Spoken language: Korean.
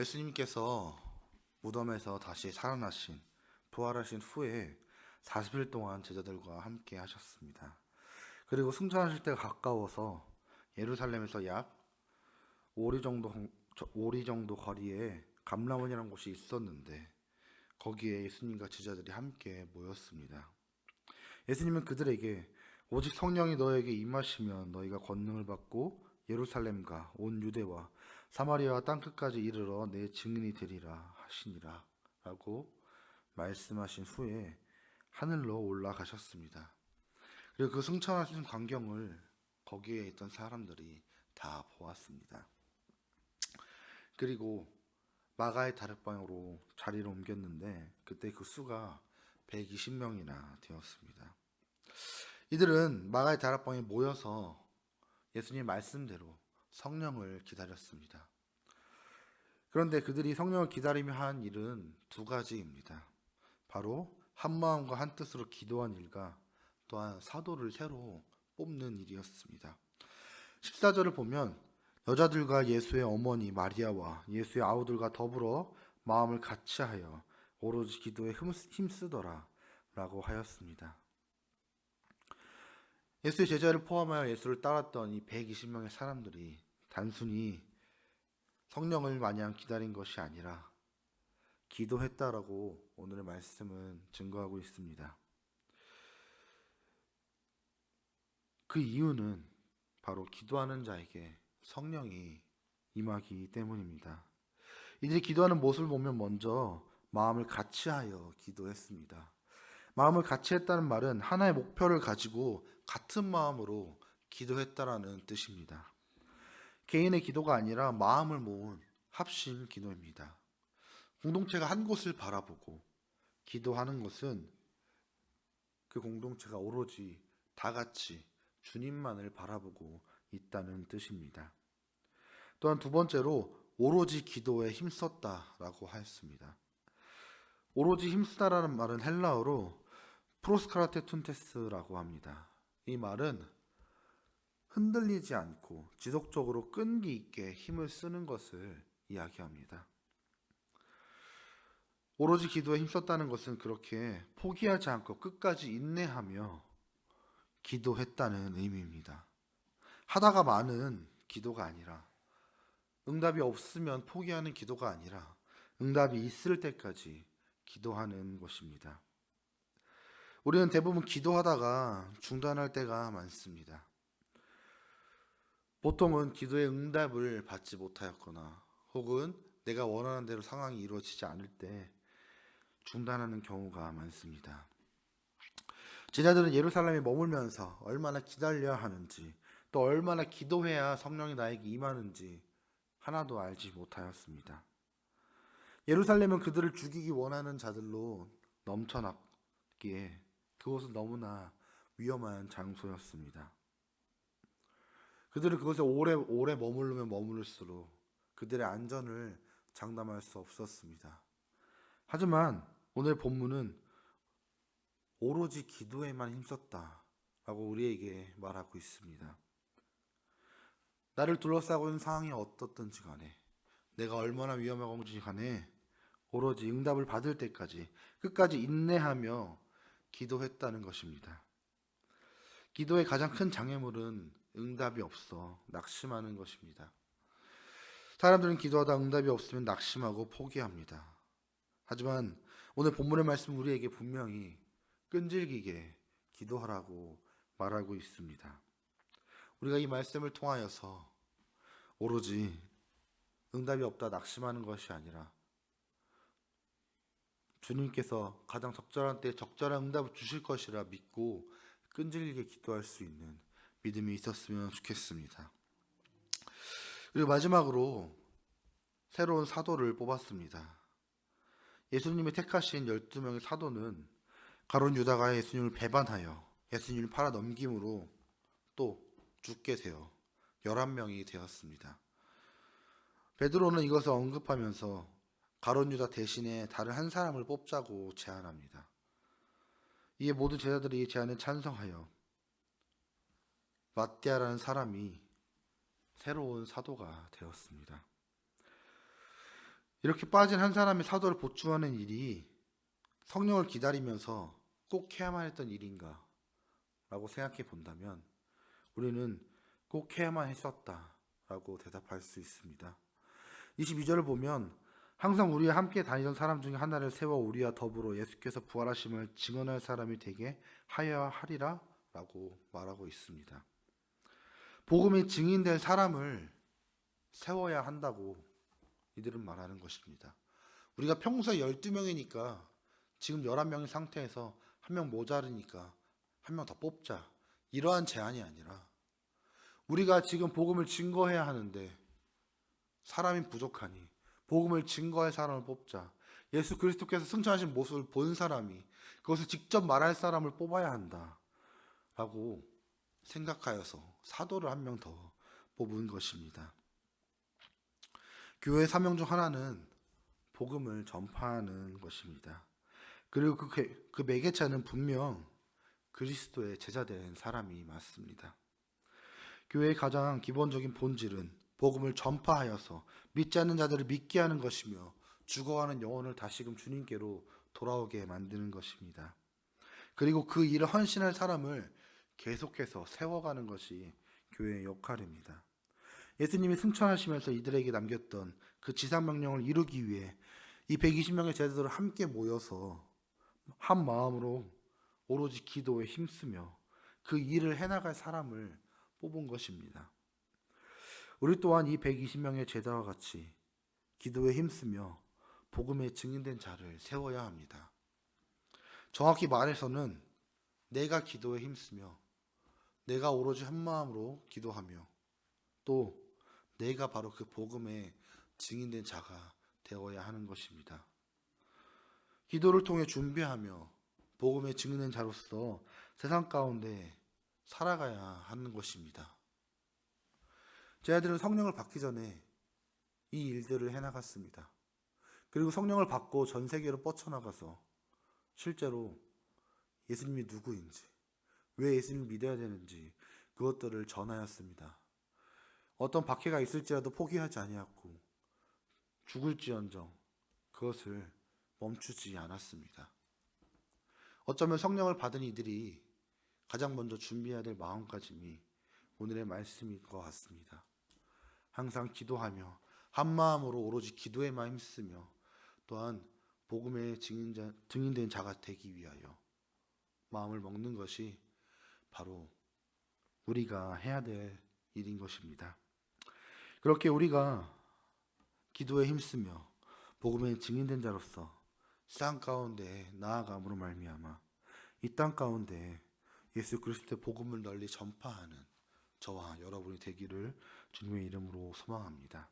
예수님께서 무덤에서 다시 살아나신, 부활하신 후에 40일 동안 제자들과 함께 하셨습니다. 그리고 승천하실 때가 가까워서 예루살렘에서 약 5리 정도, 5리 정도 거리에 감람원이라는 곳이 있었는데 거기에 예수님과 제자들이 함께 모였습니다. 예수님은 그들에게 오직 성령이 너에게 임하시면 너희가 권능을 받고 예루살렘과 온 유대와 사마리아와 땅끝까지 이르러 내 증인이 되리라 하시니라 라고 말씀하신 후에 하늘로 올라가셨습니다. 그리고 그 승천하신 광경을 거기에 있던 사람들이 다 보았습니다. 그리고 마가의 다락방으로 자리를 옮겼는데 그때 그 수가 120명이나 되었습니다. 이들은 마가의 다락방에 모여서 예수님 말씀대로 성령을 기다렸습니다. 그런데 그들이 성령을 기다리며 한 일은 두 가지입니다. 바로 한 마음과 한 뜻으로 기도한 일과 또한 사도를 새로 뽑는 일이었습니다. 14절을 보면 여자들과 예수의 어머니 마리아와 예수의 아우들과 더불어 마음을 같이하여 오로지 기도에 힘쓰더라 라고 하였습니다. 예수의 제자를 포함하여 예수를 따랐던 이 120명의 사람들이 단순히 성령을 마냥 기다린 것이 아니라 기도했다라고 오늘의 말씀은 증거하고 있습니다. 그 이유는 바로 기도하는 자에게 성령이 임하기 때문입니다. 이들이 기도하는 모습을 보면 먼저 마음을 같이하여 기도했습니다. 마음을 같이 했다는 말은 하나의 목표를 가지고 같은 마음으로 기도했다라는 뜻입니다. 개인의 기도가 아니라 마음을 모은 합심 기도입니다. 공동체가 한 곳을 바라보고 기도하는 것은 그 공동체가 오로지 다 같이 주님만을 바라보고 있다는 뜻입니다. 또한 두 번째로 오로지 기도에 힘썼다라고 하였습니다. 오로지 힘쓰다라는 말은 헬라어로 프로스카라테 툰테스라고 합니다. 이 말은 흔들리지 않고 지속적으로 끈기 있게 힘을 쓰는 것을 이야기합니다. 오로지 기도에 힘썼다는 것은 그렇게 포기하지 않고 끝까지 인내하며 기도했다는 의미입니다. 하다가 많은 기도가 아니라 응답이 없으면 포기하는 기도가 아니라 응답이 있을 때까지 기도하는 것입니다. 우리는 대부분 기도하다가 중단할 때가 많습니다. 보통은 기도의 응답을 받지 못하였거나 혹은 내가 원하는 대로 상황이 이루어지지 않을 때 중단하는 경우가 많습니다. 제자들은 예루살렘에 머물면서 얼마나 기다려야 하는지 또 얼마나 기도해야 성령이 나에게 임하는지 하나도 알지 못하였습니다. 예루살렘은 그들을 죽이기 원하는 자들로 넘쳐났기에 그곳은 너무나 위험한 장소였습니다. 그들은 그곳에 오래 머무르면 머무를수록 그들의 안전을 장담할 수 없었습니다. 하지만 오늘 본문은 오로지 기도에만 힘썼다라고 우리에게 말하고 있습니다. 나를 둘러싸고 있는 상황이 어떻든지 간에 내가 얼마나 위험하건지 간에 오로지 응답을 받을 때까지 끝까지 인내하며 기도했다는 것입니다. 기도의 가장 큰 장애물은 응답이 없어 낙심하는 것입니다. 사람들은 기도하다 응답이 없으면 낙심하고 포기합니다. 하지만 오늘 본문의 말씀 우리에게 분명히 끈질기게 기도하라고 말하고 있습니다. 우리가 이 말씀을 통하여서 오로지 응답이 없다 낙심하는 것이 아니라 주님께서 가장 적절한 때에 적절한 응답을 주실 것이라 믿고 끈질기게 기도할 수 있는 믿음이 있었으면 좋겠습니다. 그리고 마지막으로 새로운 사도를 뽑았습니다. 예수님이 택하신 12명의 사도는 가룟 유다가 예수님을 배반하여 예수님을 팔아 넘김으로 또 죽게 되어 11명이 되었습니다. 베드로는 이것을 언급하면서 가룟 유다 대신에 다른 한 사람을 뽑자고 제안합니다. 이에 모든 제자들이 이 제안에 찬성하여 마띠아라는 사람이 새로운 사도가 되었습니다. 이렇게 빠진 한 사람의 사도를 보충하는 일이 성령을 기다리면서 꼭 해야만 했던 일인가 라고 생각해 본다면 우리는 꼭 해야만 했었다 라고 대답할 수 있습니다. 22절을 보면 항상 우리와 함께 다니던 사람 중에 하나를 세워 우리와 더불어 예수께서 부활하심을 증언할 사람이 되게 하여야 하리라 라고 말하고 있습니다. 복음의 증인될 사람을 세워야 한다고 이들은 말하는 것입니다. 우리가 평소에 12명이니까 지금 11명의 상태에서 한 명 모자르니까 한 명 더 뽑자. 이러한 제안이 아니라 우리가 지금 복음을 증거해야 하는데 사람이 부족하니 복음을 증거할 사람을 뽑자. 예수 그리스도께서 승천하신 모습을 본 사람이 그것을 직접 말할 사람을 뽑아야 한다. 라고 생각하여서 사도를 한 명 더 뽑은 것입니다. 교회의 사명 중 하나는 복음을 전파하는 것입니다. 그리고 그 매개체는 분명 그리스도의 제자된 사람이 맞습니다. 교회의 가장 기본적인 본질은 복음을 전파하여서 믿지 않는 자들을 믿게 하는 것이며 죽어가는 영혼을 다시금 주님께로 돌아오게 만드는 것입니다. 그리고 그 일을 헌신할 사람을 계속해서 세워가는 것이 교회의 역할입니다. 예수님이 승천하시면서 이들에게 남겼던 그 지상명령을 이루기 위해 이 120명의 제자들을 함께 모여서 한 마음으로 오로지 기도에 힘쓰며 그 일을 해나갈 사람을 뽑은 것입니다. 우리 또한 이 120명의 제자와 같이 기도에 힘쓰며 복음에 증인된 자를 세워야 합니다. 정확히 말해서는 내가 기도에 힘쓰며 내가 오로지 한 마음으로 기도하며 또 내가 바로 그 복음에 증인된 자가 되어야 하는 것입니다. 기도를 통해 준비하며 복음에 증인된 자로서 세상 가운데 살아가야 하는 것입니다. 제자들은 성령을 받기 전에 이 일들을 해나갔습니다. 그리고 성령을 받고 전 세계로 뻗쳐나가서 실제로 예수님이 누구인지, 왜 예수님을 믿어야 되는지 그것들을 전하였습니다. 어떤 박해가 있을지라도 포기하지 아니하고 죽을지언정 그것을 멈추지 않았습니다. 어쩌면 성령을 받은 이들이 가장 먼저 준비해야 될 마음가짐이 오늘의 말씀인 것 같습니다. 항상 기도하며 한 마음으로 오로지 기도에만 힘쓰며 또한 복음의 증인된 자가 되기 위하여 마음을 먹는 것이 바로 우리가 해야 될 일인 것입니다. 그렇게 우리가 기도에 힘쓰며 복음의 증인된 자로서 땅 가운데 나아감으로 말미암아 이 땅 가운데 예수 그리스도의 복음을 널리 전파하는 저와 여러분이 되기를 주님의 이름으로 소망합니다.